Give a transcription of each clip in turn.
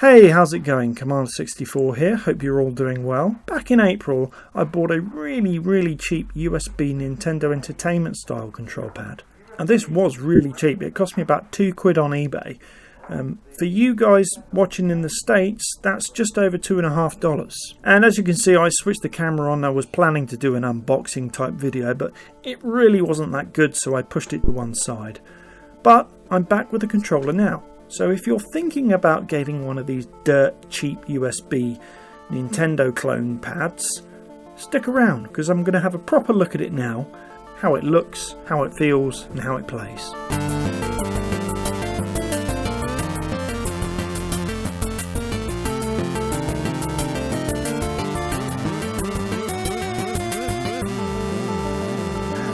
Hey, how's it going? Commander64 here, hope you're all doing well. Back in April, I bought a really cheap USB Nintendo Entertainment style control pad. And this was really cheap, it cost me about £2 on eBay. For you guys watching in the States, that's just over $2.50. And as you can see, I switched the camera on. I was planning to do an unboxing type video, but it really wasn't that good, so I pushed it to one side. But I'm back with the controller now. So if you're thinking about getting one of these dirt cheap USB Nintendo clone pads, stick around because I'm going to have a proper look at it now, how it looks, how it feels and how it plays.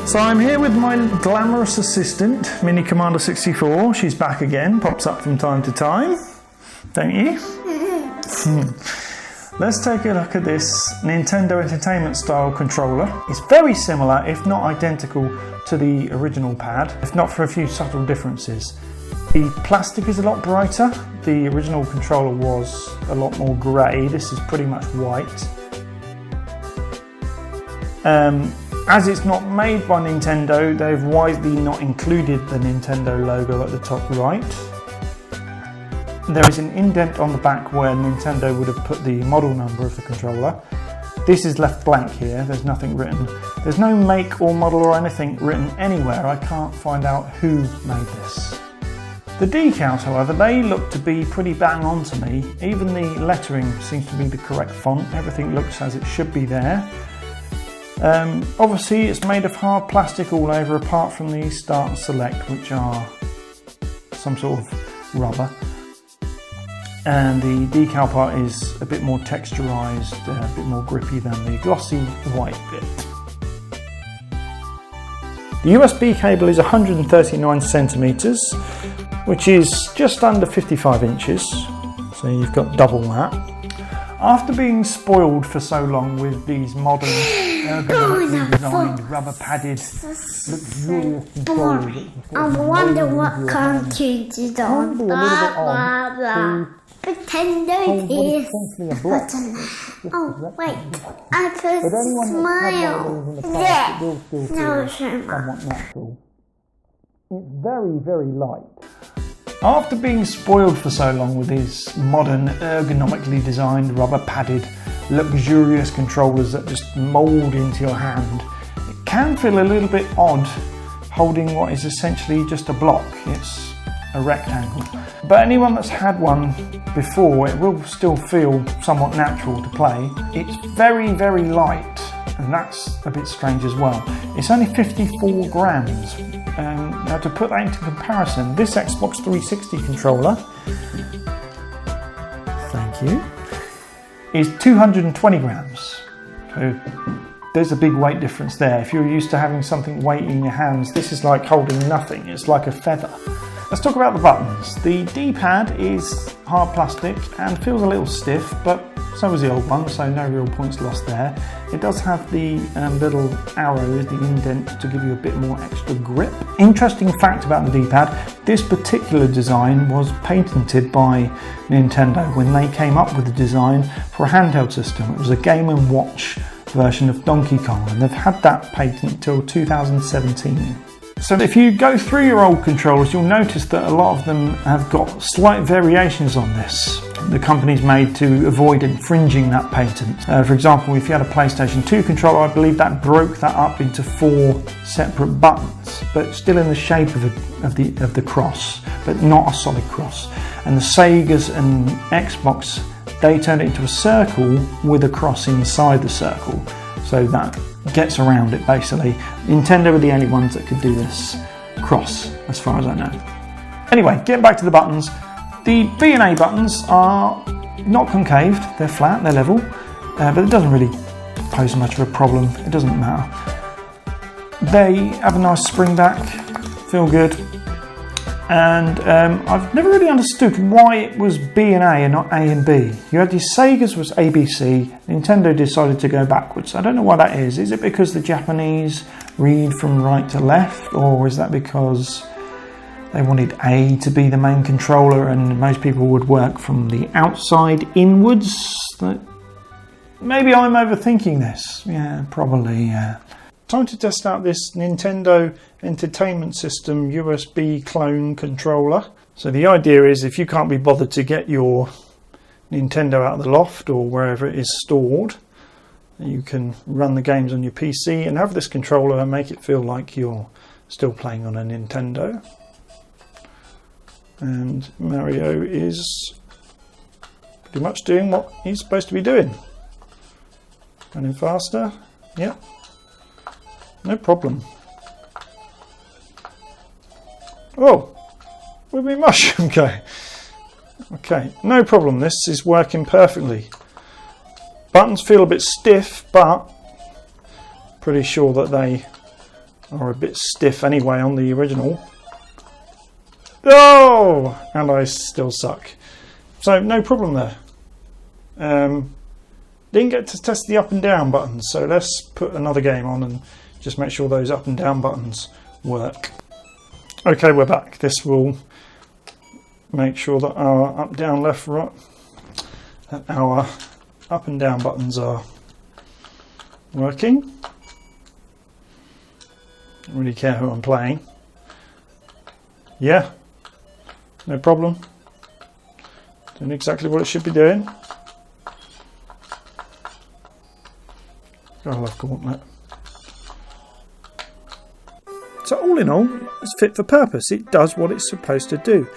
So I'm here with my glamorous assistant, Mini Commander 64. She's back again, pops up from time to time, don't you? Let's take a look at this Nintendo Entertainment style controller. It's very similar, if not identical, to the original pad, if not for a few subtle differences. The plastic is a lot brighter. The original controller was a lot more grey. This is pretty much white. As it's not made by Nintendo, they've wisely not included the Nintendo logo at the top right. There is an indent on the back where Nintendo would have put the model number of the controller. This is left blank here, there's nothing written. There's no make or model or anything written anywhere. I can't find out who made this. The decals, however, they look to be pretty bang on to me. Even the lettering seems to be the correct font. Everything looks as it should be there. Obviously it's made of hard plastic all over apart from the start and select, which are some sort of rubber, and the decal part is a bit more texturized, a bit more grippy than the glossy white bit. The USB cable is 139 centimeters, which is just under 55 inches, so you've got double that. After being spoiled for so long with these modern, ergonomically designed, rubber-padded, luxurious controllers, I wonder what countries is on. Pretend it is. Oh wait, I put a smile. Yeah. No, somewhat natural. It's very light. After being spoiled for so long with these modern, ergonomically designed, rubber-padded, luxurious controllers that just mould into your hand, it can feel a little bit odd holding what is essentially just a block. It's a rectangle. But anyone that's had one before, it will still feel somewhat natural to play. It's very light, and that's a bit strange as well. It's only 54 grams. Now to put that into comparison, this Xbox 360 controller, thank you, is 220 grams. So there's a big weight difference there. If you're used to having something weighty in your hands, this is like holding nothing. It's like a feather. Let's talk about the buttons. The D-pad is hard plastic and feels a little stiff, but so is the old one, so no real points lost there. It does have the little arrows, the indent, to give you a bit more extra grip. Interesting fact about the D-pad, this particular design was patented by Nintendo when they came up with the design for a handheld system. It was a Game & Watch version of Donkey Kong, and they've had that patent till 2017. So if you go through your old controllers, you'll notice that a lot of them have got slight variations on this. The company's made to avoid infringing that patent. For example, if you had a PlayStation 2 controller, I believe that broke that up into 4 separate buttons, but still in the shape of the cross, but not a solid cross. And the Segas and Xbox, they turned it into a circle with a cross inside the circle, so that gets around it basically. Nintendo were the only ones that could do this cross, as far as I know. Anyway, getting back to the buttons. The B and A buttons are not concaved, they're flat, they're level, but it doesn't really pose much of a problem, it doesn't matter. They have a nice spring back, feel good, and I've never really understood why it was B and A and not A and B. You had the Sega's was ABC, Nintendo decided to go backwards. I don't know why that is. Is it because the Japanese read from right to left, or is that because They wanted A to be the main controller, and most people would work from the outside inwards. Maybe I'm overthinking this. Yeah, probably, yeah. Time to test out this Nintendo Entertainment System USB clone controller. So the idea is, if you can't be bothered to get your Nintendo out of the loft or wherever it is stored, you can run the games on your PC and have this controller and make it feel like you're still playing on a Nintendo. And Mario is pretty much doing what he's supposed to be doing. Running faster, yep, no problem. Oh, where'd my mushroom go? Okay, no problem, this is working perfectly. Buttons feel a bit stiff, but pretty sure that they are a bit stiff anyway on the original. Oh, and I still suck. So no problem there. Didn't get to test the up and down buttons, so let's put another game on and just make sure those up and down buttons work. Okay, we're back. This will make sure that our up, down, left, right, that our up and down buttons are working. Don't really care who I'm playing. Yeah, no problem. Doing exactly what it should be doing. I love Gauntlet. So all in all, it's fit for purpose. It does what it's supposed to do.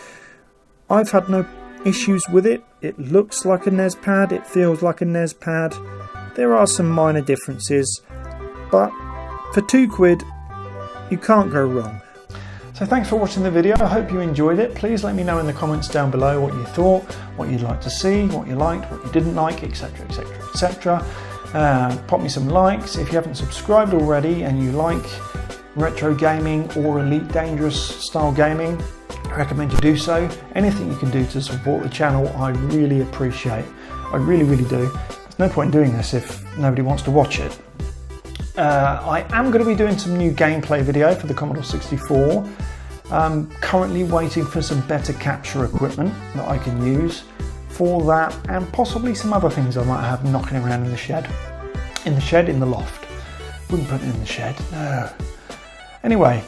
I've had no issues with it. It looks like a NES pad, it feels like a NES pad. There are some minor differences, but for £2 you can't go wrong. So thanks for watching the video. I hope you enjoyed it. Please let me know in the comments down below what you thought, what you'd like to see, what you liked, what you didn't like, etc, etc, etc. Pop me some likes. If you haven't subscribed already and you like retro gaming or Elite Dangerous style gaming, I recommend you do so. Anything you can do to support the channel, I really appreciate. I really, really do. There's no point in doing this if nobody wants to watch it. I am going to be doing some new gameplay video for the Commodore 64. I'm currently waiting for some better capture equipment that I can use for that, and possibly some other things I might have knocking around in the shed. In the loft. Wouldn't put it in the shed, no. Anyway,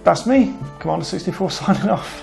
that's me, Commander 64 signing off.